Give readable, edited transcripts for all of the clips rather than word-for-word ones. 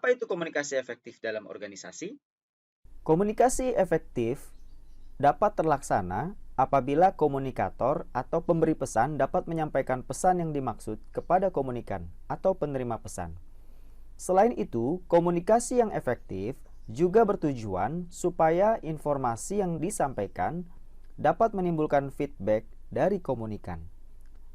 Apa itu komunikasi efektif dalam organisasi? Komunikasi efektif dapat terlaksana apabila komunikator atau pemberi pesan dapat menyampaikan pesan yang dimaksud kepada komunikan atau penerima pesan. Selain itu, komunikasi yang efektif juga bertujuan supaya informasi yang disampaikan dapat menimbulkan feedback dari komunikan.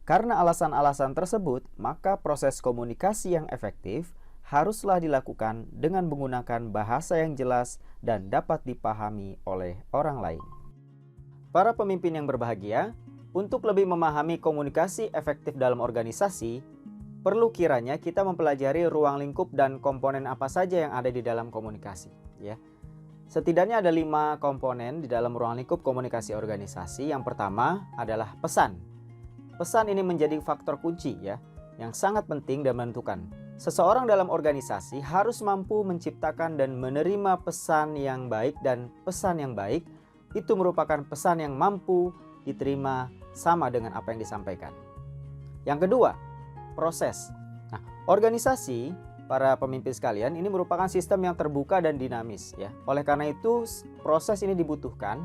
Karena alasan-alasan tersebut, maka proses komunikasi yang efektif haruslah dilakukan dengan menggunakan bahasa yang jelas dan dapat dipahami oleh orang lain. Para pemimpin yang berbahagia, untuk lebih memahami komunikasi efektif dalam organisasi, perlu kiranya kita mempelajari ruang lingkup dan komponen apa saja yang ada di dalam komunikasi. Ya. Setidaknya ada 5 komponen di dalam ruang lingkup komunikasi organisasi. Yang pertama adalah pesan. Pesan ini menjadi faktor kunci ya, yang sangat penting dan menentukan. Seseorang dalam organisasi harus mampu menciptakan dan menerima pesan yang baik, dan pesan yang baik itu merupakan pesan yang mampu diterima sama dengan apa yang disampaikan. Yang kedua, proses. Nah, organisasi, para pemimpin sekalian, ini merupakan sistem yang terbuka dan dinamis ya. Oleh karena itu, proses ini dibutuhkan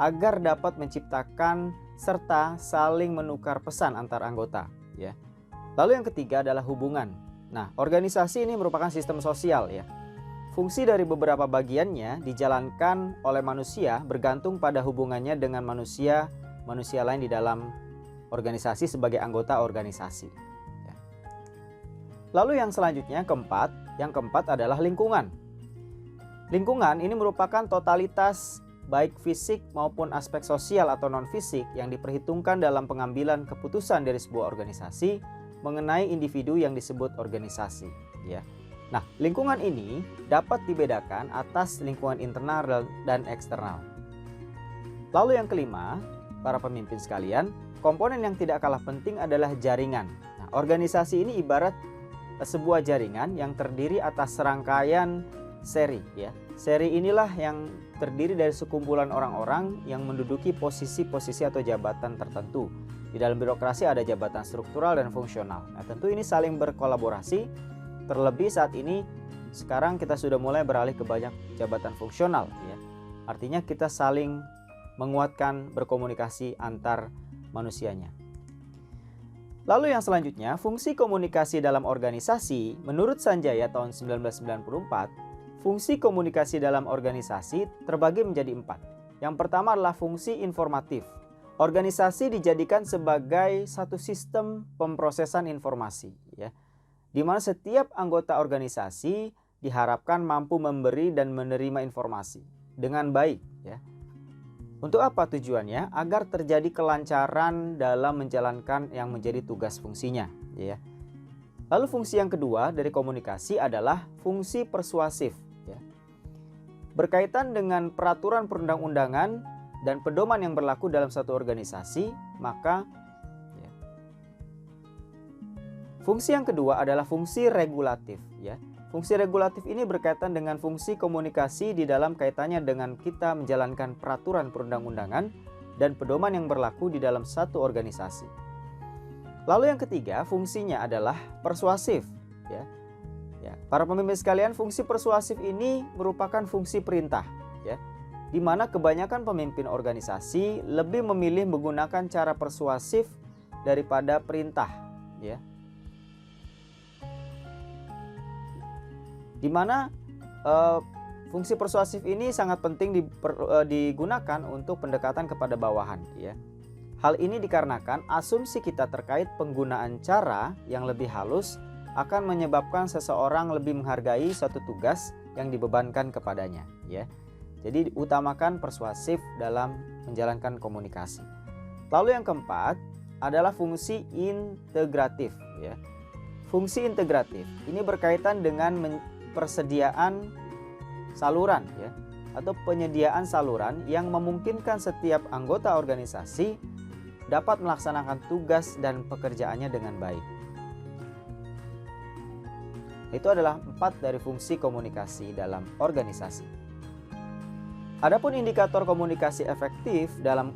agar dapat menciptakan serta saling menukar pesan antar anggota ya. Lalu yang ketiga adalah hubungan. Nah, organisasi ini merupakan sistem sosial ya. Fungsi dari beberapa bagiannya dijalankan oleh manusia bergantung pada hubungannya dengan manusia lain di dalam organisasi sebagai anggota organisasi ya. Lalu yang selanjutnya yang keempat adalah lingkungan. Lingkungan ini merupakan totalitas baik fisik maupun aspek sosial atau non-fisik yang diperhitungkan dalam pengambilan keputusan dari sebuah organisasi mengenai individu yang disebut organisasi ya. Nah, lingkungan ini dapat dibedakan atas lingkungan internal dan eksternal. Lalu yang kelima, para pemimpin sekalian, komponen yang tidak kalah penting adalah jaringan. Nah, organisasi ini ibarat sebuah jaringan yang terdiri atas serangkaian seri ya. Seri inilah yang terdiri dari sekumpulan orang-orang yang menduduki posisi-posisi atau jabatan tertentu. Di dalam birokrasi ada jabatan struktural dan fungsional. Nah, tentu ini saling berkolaborasi. Terlebih saat ini sekarang kita sudah mulai beralih ke banyak jabatan fungsional ya. Artinya kita saling menguatkan berkomunikasi antar manusianya. Lalu yang selanjutnya, fungsi komunikasi dalam organisasi menurut Sanjaya tahun 1994. Fungsi komunikasi dalam organisasi terbagi menjadi 4. Yang pertama adalah fungsi informatif. Organisasi dijadikan sebagai satu sistem pemrosesan informasi ya, di mana setiap anggota organisasi diharapkan mampu memberi dan menerima informasi dengan baik ya. Untuk apa tujuannya? Agar terjadi kelancaran dalam menjalankan yang menjadi tugas fungsinya ya. Lalu fungsi yang kedua dari komunikasi adalah fungsi persuasif ya. Berkaitan dengan peraturan perundang-undangan dan pedoman yang berlaku dalam satu organisasi, maka ya, fungsi yang kedua adalah fungsi regulatif ya. Fungsi regulatif ini berkaitan dengan fungsi komunikasi di dalam kaitannya dengan kita menjalankan peraturan perundang-undangan dan pedoman yang berlaku di dalam satu organisasi. Lalu yang ketiga, fungsinya adalah persuasif ya. Ya, para pemimpin sekalian, fungsi persuasif ini merupakan fungsi perintah ya, di mana kebanyakan pemimpin organisasi lebih memilih menggunakan cara persuasif daripada perintah ya. Di mana fungsi persuasif ini sangat penting digunakan untuk pendekatan kepada bawahan ya. Hal ini dikarenakan asumsi kita terkait penggunaan cara yang lebih halus akan menyebabkan seseorang lebih menghargai suatu tugas yang dibebankan kepadanya ya. Jadi utamakan persuasif dalam menjalankan komunikasi. Lalu yang keempat adalah fungsi integratif ya. Fungsi integratif ini berkaitan dengan persediaan saluran ya, atau penyediaan saluran yang memungkinkan setiap anggota organisasi dapat melaksanakan tugas dan pekerjaannya dengan baik. Itu adalah 4 dari fungsi komunikasi dalam organisasi. Adapun indikator komunikasi efektif dalam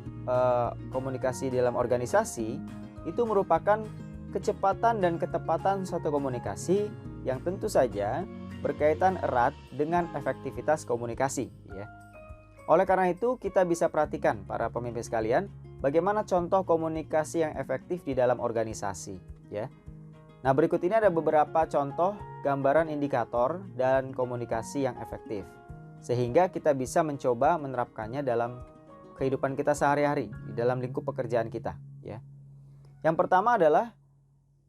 komunikasi dalam organisasi itu merupakan kecepatan dan ketepatan suatu komunikasi yang tentu saja berkaitan erat dengan efektivitas komunikasi, ya. Oleh karena itu, kita bisa perhatikan para pemimpin sekalian, bagaimana contoh komunikasi yang efektif di dalam organisasi, ya. Nah, berikut ini ada beberapa contoh gambaran indikator dan komunikasi yang efektif, sehingga kita bisa mencoba menerapkannya dalam kehidupan kita sehari-hari, di dalam lingkup pekerjaan kita, ya. Yang pertama adalah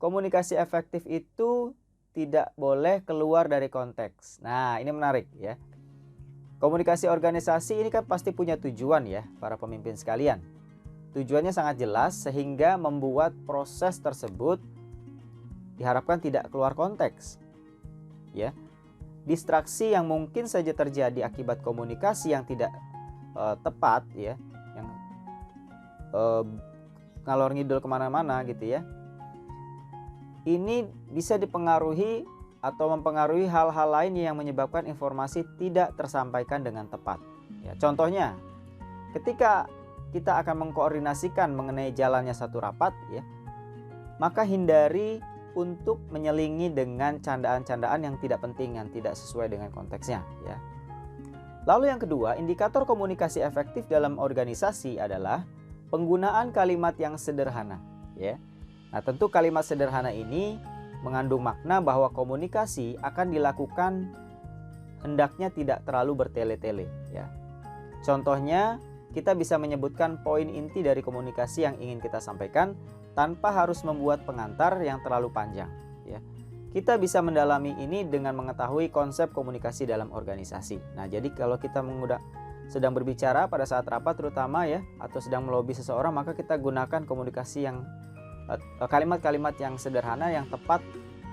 komunikasi efektif itu tidak boleh keluar dari konteks. Nah, ini menarik, ya. Komunikasi organisasi ini kan pasti punya tujuan, ya, para pemimpin sekalian. Tujuannya sangat jelas sehingga membuat proses tersebut diharapkan tidak keluar konteks, ya. Distraksi yang mungkin saja terjadi akibat komunikasi yang tidak tepat, ya, yang ngalor ngidul kemana-mana gitu, ya. Ini bisa dipengaruhi atau mempengaruhi hal-hal lain yang menyebabkan informasi tidak tersampaikan dengan tepat, ya. Contohnya, ketika kita akan mengkoordinasikan mengenai jalannya satu rapat, ya, maka hindari untuk menyelingi dengan candaan-candaan yang tidak penting, yang tidak sesuai dengan konteksnya, ya. Lalu yang kedua, indikator komunikasi efektif dalam organisasi adalah penggunaan kalimat yang sederhana, ya. Nah, tentu kalimat sederhana ini mengandung makna bahwa komunikasi akan dilakukan hendaknya tidak terlalu bertele-tele, ya. Contohnya, kita bisa menyebutkan poin inti dari komunikasi yang ingin kita sampaikan tanpa harus membuat pengantar yang terlalu panjang, ya. Kita bisa mendalami ini dengan mengetahui konsep komunikasi dalam organisasi. Nah, jadi kalau kita sedang berbicara pada saat rapat terutama, ya, atau sedang melobi seseorang, maka kita gunakan komunikasi yang kalimat-kalimat yang sederhana, yang tepat,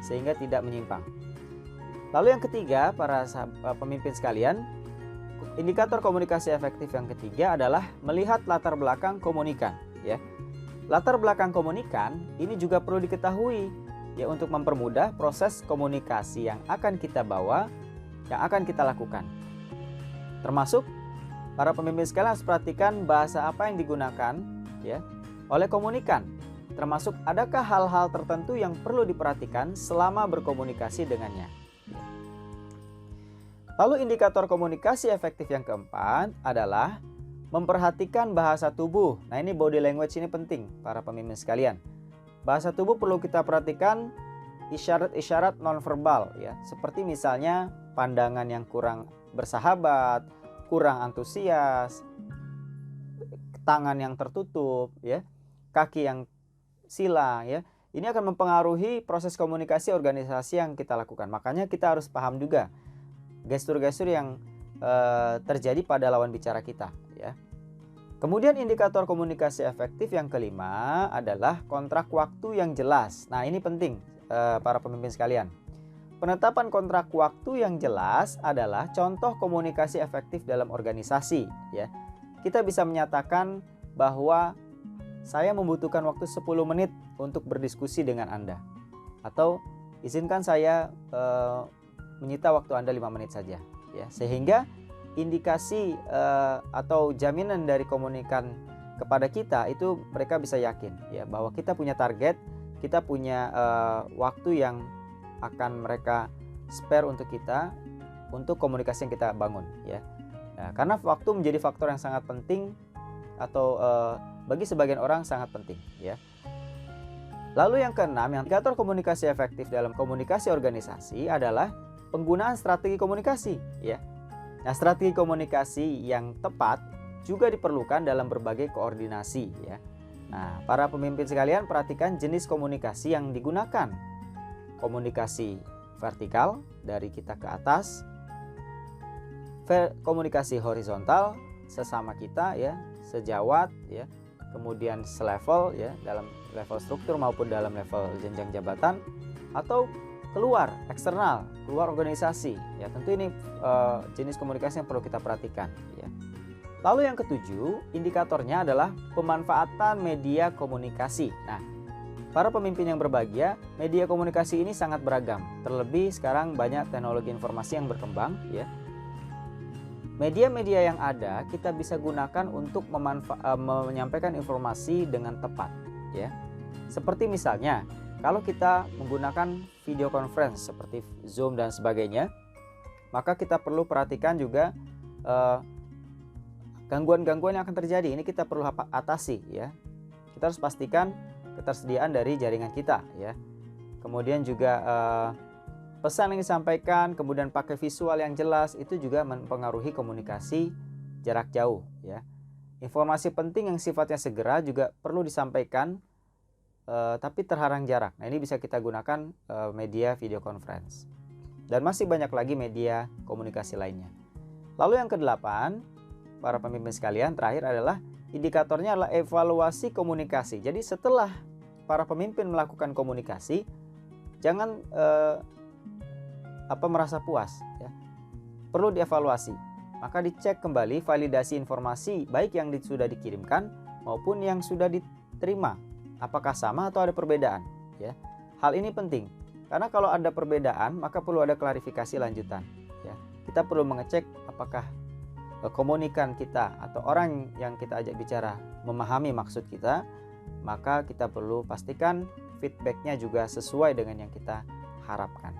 sehingga tidak menyimpang. Lalu yang ketiga, para pemimpin sekalian, indikator komunikasi efektif yang ketiga adalah melihat latar belakang komunikan, ya. Latar belakang komunikan ini juga perlu diketahui, ya, untuk mempermudah proses komunikasi yang akan kita bawa, yang akan kita lakukan. Termasuk para pemimpin sekalian harus perhatikan bahasa apa yang digunakan, ya, oleh komunikan. Termasuk adakah hal-hal tertentu yang perlu diperhatikan selama berkomunikasi dengannya. Lalu indikator komunikasi efektif yang keempat adalah memperhatikan bahasa tubuh. Nah, ini body language ini penting para pemimpin sekalian. Bahasa tubuh perlu kita perhatikan isyarat-isyarat nonverbal, ya. Seperti misalnya pandangan yang kurang bersahabat, kurang antusias, tangan yang tertutup, ya, kaki yang sila, ya. Ini akan mempengaruhi proses komunikasi organisasi yang kita lakukan. Makanya kita harus paham juga gestur-gestur yang terjadi pada lawan bicara kita, ya. Kemudian indikator komunikasi efektif yang kelima adalah kontrak waktu yang jelas. Nah, ini penting para pemimpin sekalian. Penetapan kontrak waktu yang jelas adalah contoh komunikasi efektif dalam organisasi, ya. Kita bisa menyatakan bahwa saya membutuhkan waktu 10 menit untuk berdiskusi dengan Anda, atau izinkan saya menyita waktu Anda 5 menit saja, ya. Sehingga indikasi atau jaminan dari komunikan kepada kita itu mereka bisa yakin, ya, bahwa kita punya target, kita punya waktu yang akan mereka spare untuk kita, untuk komunikasi yang kita bangun, ya. Nah, karena waktu menjadi faktor yang sangat penting, atau bagi sebagian orang sangat penting, ya. Lalu yang keenam, yang indikator komunikasi efektif dalam komunikasi organisasi adalah penggunaan strategi komunikasi, ya. Nah, strategi komunikasi yang tepat juga diperlukan dalam berbagai koordinasi, ya. Nah, para pemimpin sekalian, perhatikan jenis komunikasi yang digunakan. Komunikasi vertikal dari kita ke atas, komunikasi horizontal sesama kita, ya, sejawat, ya, kemudian selevel, ya, dalam level struktur maupun dalam level jenjang jabatan, atau keluar, eksternal, keluar organisasi, ya. Tentu ini jenis komunikasi yang perlu kita perhatikan, ya. Lalu yang ketujuh, indikatornya adalah pemanfaatan media komunikasi. Nah, para pemimpin yang berbahagia, media komunikasi ini sangat beragam. Terlebih sekarang banyak teknologi informasi yang berkembang, ya. Media-media yang ada kita bisa gunakan untuk menyampaikan informasi dengan tepat, ya. Seperti misalnya Kalau kita menggunakan video conference seperti Zoom dan sebagainya, maka kita perlu perhatikan juga gangguan-gangguan yang akan terjadi. Ini kita perlu atasi ya. Kita harus pastikan ketersediaan dari jaringan kita ya. Kemudian juga pesan yang disampaikan, kemudian pakai visual yang jelas, itu juga mempengaruhi komunikasi jarak jauh ya. Informasi penting yang sifatnya segera juga perlu disampaikan, tapi terhalang jarak. Nah, ini bisa kita gunakan media video conference. Dan masih banyak lagi media komunikasi lainnya. Lalu yang kedelapan, para pemimpin sekalian, terakhir adalah indikatornya adalah evaluasi komunikasi. Jadi setelah para pemimpin melakukan komunikasi, jangan merasa puas ya. Perlu dievaluasi. Maka dicek kembali validasi informasi baik yang sudah dikirimkan maupun yang sudah diterima. Apakah sama atau ada perbedaan ya. Hal ini penting karena kalau ada perbedaan maka perlu ada klarifikasi lanjutan ya. Kita perlu mengecek apakah komunikan kita atau orang yang kita ajak bicara memahami maksud kita, maka kita perlu pastikan feedbacknya juga sesuai dengan yang kita harapkan.